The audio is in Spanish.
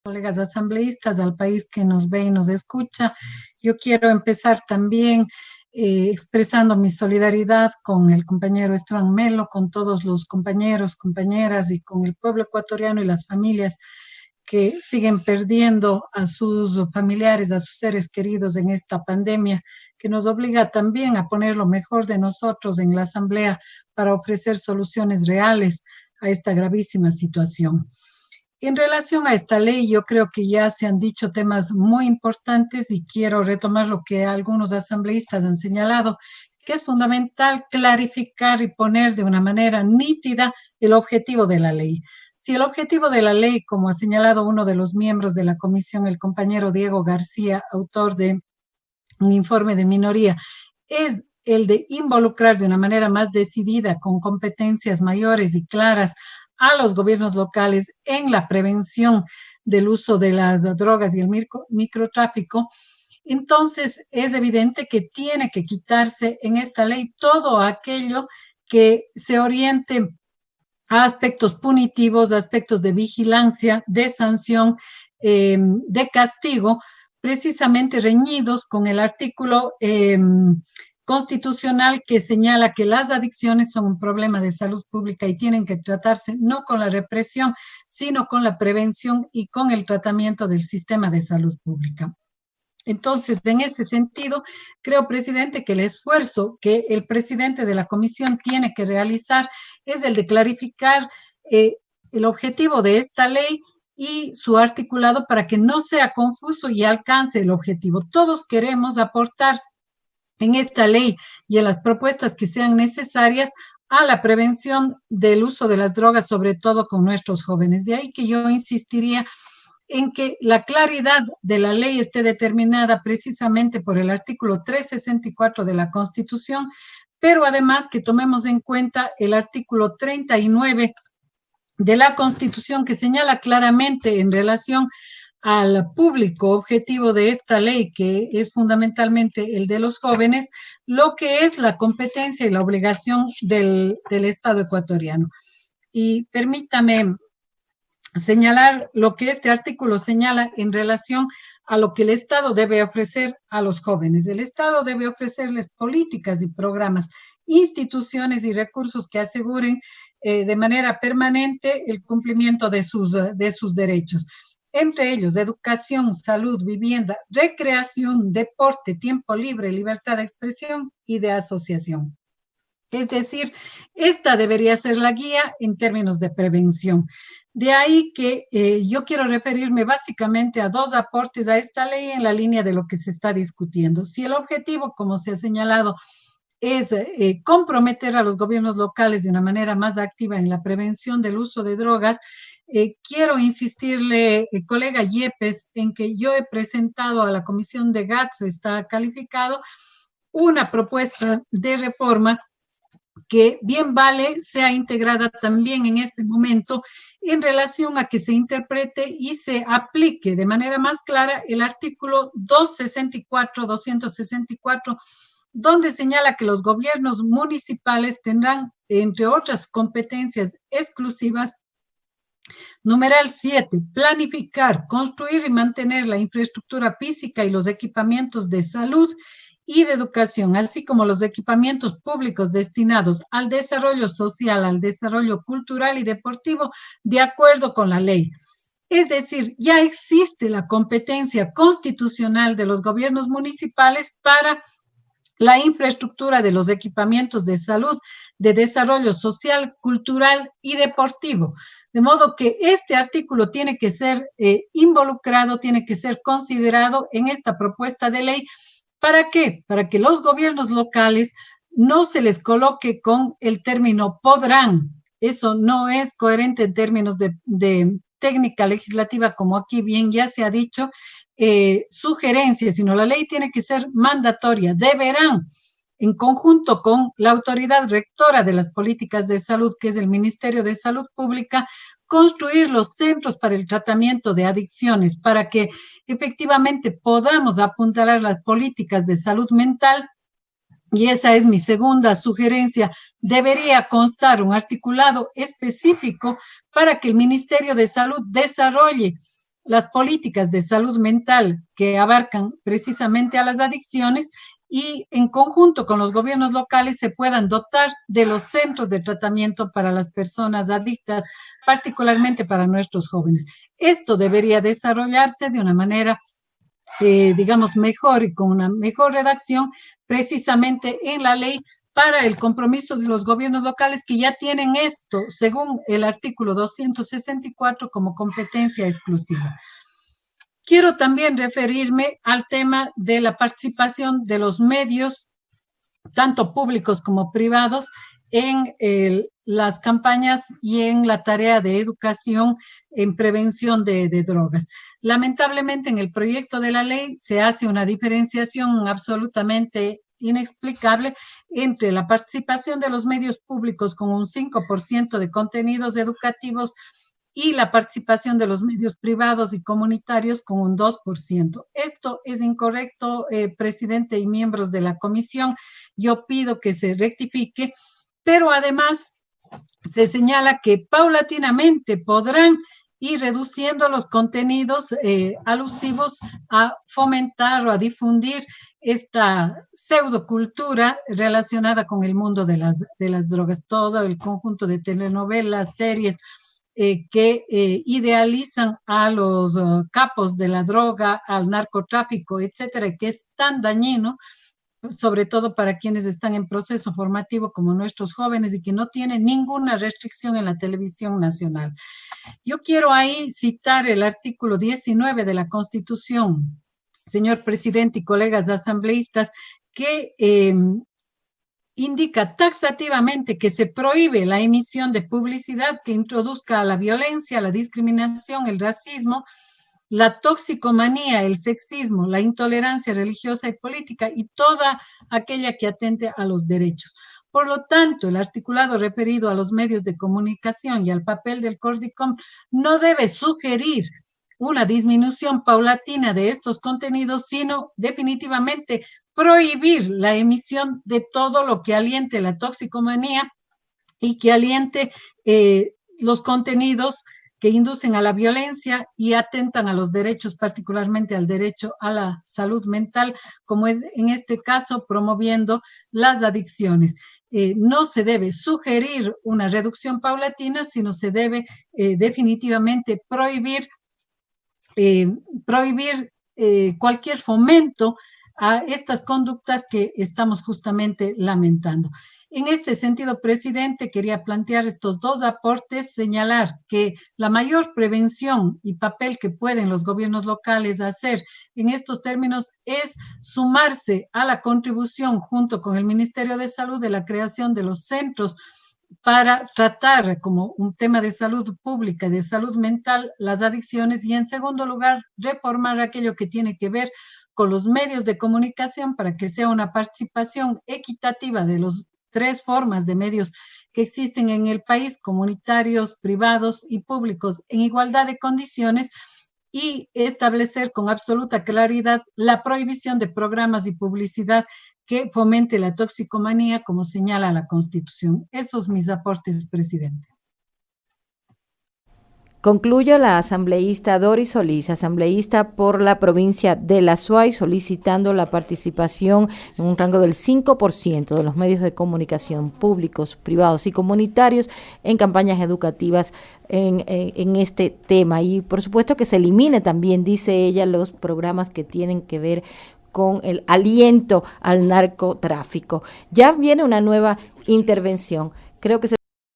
colegas asambleístas, al país que nos ve y nos escucha. Yo quiero empezar también expresando mi solidaridad con el compañero Esteban Melo, con todos los compañeros, compañeras y con el pueblo ecuatoriano y las familias que siguen perdiendo a sus familiares, a sus seres queridos en esta pandemia, que nos obliga también a poner lo mejor de nosotros en la Asamblea para ofrecer soluciones reales a esta gravísima situación. En relación a esta ley, yo creo que ya se han dicho temas muy importantes y quiero retomar lo que algunos asambleístas han señalado, que es fundamental clarificar y poner de una manera nítida el objetivo de la ley. Si el objetivo de la ley, como ha señalado uno de los miembros de la comisión, el compañero Diego García, autor de un informe de minoría, es el de involucrar de una manera más decidida, con competencias mayores y claras, a los gobiernos locales en la prevención del uso de las drogas y el microtráfico, entonces es evidente que tiene que quitarse en esta ley todo aquello que se oriente a aspectos punitivos, a aspectos de vigilancia, de sanción, de castigo, precisamente reñidos con el artículo constitucional que señala que las adicciones son un problema de salud pública y tienen que tratarse no con la represión, sino con la prevención y con el tratamiento del sistema de salud pública. Entonces, en ese sentido, creo, presidente, que el esfuerzo que el presidente de la comisión tiene que realizar es el de clarificar el objetivo de esta ley y su articulado para que no sea confuso y alcance el objetivo. Todos queremos aportar en esta ley y en las propuestas que sean necesarias a la prevención del uso de las drogas, sobre todo con nuestros jóvenes. De ahí que yo insistiría en que la claridad de la ley esté determinada precisamente por el artículo 364 de la Constitución, pero además que tomemos en cuenta el artículo 39 de la Constitución, que señala claramente en relación al público objetivo de esta ley, que es fundamentalmente el de los jóvenes, lo que es la competencia y la obligación del Estado ecuatoriano. Y permítame señalar lo que este artículo señala en relación a lo que el Estado debe ofrecer a los jóvenes. El Estado debe ofrecerles políticas y programas, instituciones y recursos que aseguren de manera permanente el cumplimiento de sus derechos. Entre ellos, educación, salud, vivienda, recreación, deporte, tiempo libre, libertad de expresión y de asociación. Es decir, esta debería ser la guía en términos de prevención. De ahí que yo quiero referirme básicamente a dos aportes a esta ley en la línea de lo que se está discutiendo. Si el objetivo, como se ha señalado, es comprometer a los gobiernos locales de una manera más activa en la prevención del uso de drogas, quiero insistirle, colega Yepes, en que yo he presentado a la Comisión de GATS, está calificado, una propuesta de reforma que bien vale sea integrada también en este momento en relación a que se interprete y se aplique de manera más clara el artículo 264, donde señala que los gobiernos municipales tendrán, entre otras competencias exclusivas, numeral 7, planificar, construir y mantener la infraestructura física y los equipamientos de salud y de educación, así como los equipamientos públicos destinados al desarrollo social, al desarrollo cultural y deportivo, de acuerdo con la ley. Es decir, ya existe la competencia constitucional de los gobiernos municipales para la infraestructura de los equipamientos de salud, de desarrollo social, cultural y deportivo. De modo que este artículo tiene que ser involucrado, tiene que ser considerado en esta propuesta de ley. ¿Para qué? Para que los gobiernos locales no se les coloque con el término podrán. Eso no es coherente en términos de técnica legislativa, como aquí bien ya se ha dicho, sugerencias, sino la ley tiene que ser mandatoria. Deberán, en conjunto con la autoridad rectora de las políticas de salud, que es el Ministerio de Salud Pública, construir los centros para el tratamiento de adicciones, para que efectivamente podamos apuntalar las políticas de salud mental. Y esa es mi segunda sugerencia. Debería constar un articulado específico para que el Ministerio de Salud desarrolle las políticas de salud mental que abarcan precisamente a las adicciones y en conjunto con los gobiernos locales se puedan dotar de los centros de tratamiento para las personas adictas, particularmente para nuestros jóvenes. Esto debería desarrollarse de una manera digamos, mejor y con una mejor redacción, precisamente en la ley para el compromiso de los gobiernos locales que ya tienen esto, según el artículo 264, como competencia exclusiva. Quiero también referirme al tema de la participación de los medios, tanto públicos como privados, en las campañas y en la tarea de educación en prevención de drogas. Lamentablemente, en el proyecto de la ley se hace una diferenciación absolutamente inexplicable entre la participación de los medios públicos con un 5% de contenidos educativos y la participación de los medios privados y comunitarios con un 2%. Esto es incorrecto, presidente y miembros de la comisión. Yo pido que se rectifique, pero además se señala que paulatinamente podrán ir reduciendo los contenidos alusivos a fomentar o a difundir esta pseudocultura relacionada con el mundo de las drogas. Todo el conjunto de telenovelas, series que idealizan a los capos de la droga, al narcotráfico, etcétera, que es tan dañino, sobre todo para quienes están en proceso formativo como nuestros jóvenes y que no tienen ninguna restricción en la televisión nacional. Yo quiero ahí citar el artículo 19 de la Constitución, señor presidente y colegas asambleístas, que indica taxativamente que se prohíbe la emisión de publicidad que introduzca la violencia, la discriminación, el racismo, la toxicomanía, el sexismo, la intolerancia religiosa y política y toda aquella que atente a los derechos. Por lo tanto, el articulado referido a los medios de comunicación y al papel del CORDICOM no debe sugerir una disminución paulatina de estos contenidos, sino definitivamente prohibir la emisión de todo lo que aliente la toxicomanía y que aliente los contenidos que inducen a la violencia y atentan a los derechos, particularmente al derecho a la salud mental, como es en este caso promoviendo las adicciones. No se debe sugerir una reducción paulatina, sino se debe definitivamente prohibir cualquier fomento a estas conductas que estamos justamente lamentando. En este sentido, presidente, quería plantear estos dos aportes, señalar que la mayor prevención y papel que pueden los gobiernos locales hacer en estos términos es sumarse a la contribución junto con el Ministerio de Salud de la creación de los centros para tratar como un tema de salud pública, de salud mental, las adicciones y en segundo lugar, reformar aquello que tiene que ver con los medios de comunicación para que sea una participación equitativa de los tres formas de medios que existen en el país, comunitarios, privados y públicos, en igualdad de condiciones y establecer con absoluta claridad la prohibición de programas y publicidad que fomente la toxicomanía, como señala la Constitución. Esos mis aportes, presidente. Concluyo la asambleísta Doris Solís, asambleísta por la provincia de La Suay, solicitando la participación en un rango del 5% de los medios de comunicación públicos, privados y comunitarios en campañas educativas en este tema. Y por supuesto que se elimine también, dice ella, los programas que tienen que ver con el aliento al narcotráfico. Ya viene una nueva intervención. Creo que se